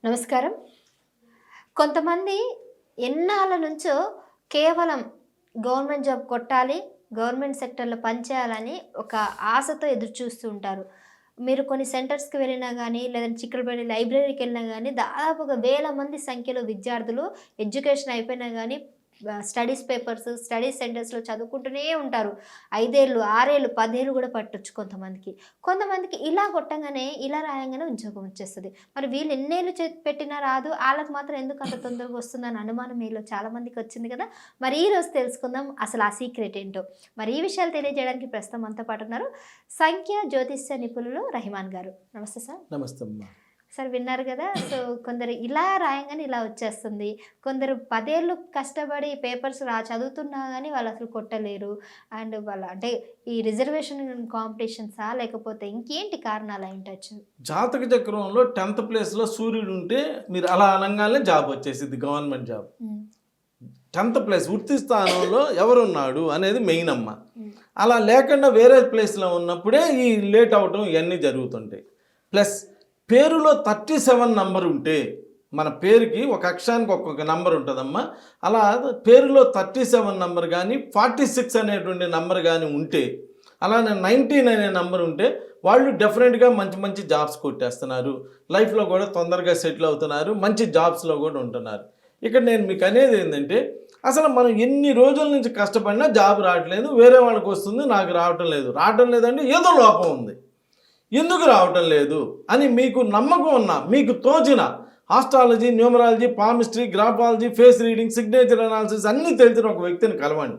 నమస్కారం. కొంతమంది ఎన్నాళ్ళ నుంచో కేవలం గవర్నమెంట్ జాబ్ కొట్టాలి, గవర్నమెంట్ సెక్టర్‌లో పనిచేయాలని ఒక ఆశతో ఎదురు చూస్తూ ఉంటారు. మీరు కొన్ని సెంటర్స్‌కి వెళ్ళినా గానీ, లేదంటే చిక్కడపల్లి లైబ్రరీకెళ్ళినా గానీ, దాదాపుగా వేల మంది సంఖ్యలో విద్యార్థులు ఎడ్యుకేషన్ అయిపోయినా గానీ స్టడీస్ పేపర్స్, స్టడీ సెంటర్స్‌లో చదువుకుంటూనే ఉంటారు. 5 ఏళ్ళు, 6 ఏళ్ళు, 10 ఏళ్ళు గూడా పట్టొచ్చు కొంతమందికి. కొంతమందికి ఇలా కొట్టంగానే, ఇలా రాయంగానే ఉద్యోగం వచ్చేస్తది. మరి వీళ్ళు ఎన్నేళ్ళు పెట్టినా రాదు. ఆళ్ళకి మాత్రం ఎందుకు అంత తొందరగా వస్తుందని అనుమానం మీలో చాలా మందికొచ్చింది కదా! మరి ఈరోజు తెలుసుకుందాం అసలు ఆ సీక్రెట్ ఏంటో. మరి ఈ విషయాలు తెలియజేయడానికి ప్రస్తుతం మనతో పాటు ఉన్నారు సంఖ్య జ్యోతిష్య నిపుణులు రహిమాన్ గారు. నమస్తే సార్. నమస్తే అమ్మా. సార్ విన్నారు కదా! సో, కొందరు ఇలా రాయంగానే ఇలా వచ్చేస్తుంది. కొందరు 10 ఏళ్ళు కష్టపడి పేపర్స్ చదువుతున్నా గానీ వాళ్ళసలు కొట్టలేరు. అండ్ వాళ్ళ అంటే ఈ రిజర్వేషన్ కాంపిటీషన్సా? లేకపోతే ఇంకేంటి కారణాలు అయ్యుండొచ్చు? జాతక చక్రంలో 10th ప్లేస్‌లో సూర్యుడు ఉంటే మీరు అలా అనంగానే జాబ్ వచ్చేసిద్ది, గవర్నమెంట్ జాబ్. 10th ప్లేస్ వృత్తి స్థానంలో ఎవరున్నాడు అనేది మెయిన్ అమ్మ. అలా లేకుండా వేరే ప్లేస్‌లో ఉన్నప్పుడే ఈ లేట్ అవ్వటం ఇవన్నీ జరుగుతుంటాయి. ప్లస్ పేరులో 37 నంబర్ ఉంటే, మన పేరుకి ఒక అక్షరానికి ఒక్కొక్క నంబర్ ఉంటుందమ్మా. అలా పేరులో 37 నంబర్ కానీ 46 అనేటువంటి నంబర్ కానీ ఉంటే, అలానే 19 అనే నంబర్ ఉంటే వాళ్ళు డెఫినెట్గా మంచి మంచి జాబ్స్ కొట్టేస్తున్నారు. లైఫ్లో కూడా తొందరగా సెటిల్ అవుతున్నారు, మంచి జాబ్స్లో కూడా ఉంటున్నారు. ఇక్కడ నేను మీకు అనేది ఏంటంటే, అసలు మనం ఎన్ని రోజుల నుంచి కష్టపడినా జాబ్ రావట్లేదు, వేరే వాళ్ళకి వస్తుంది, నాకు రావటం లేదు. రావటం లేదంటే ఏదో లోపం ఉంది, ఎందుకు రావటం లేదు అని మీకు నమ్మకం ఉన్నా, మీకు తోచిన astrology, numerology, palmistry, graphology, face reading, signature analysis అన్నీ తెలిసిన ఒక వ్యక్తిని కలవండి.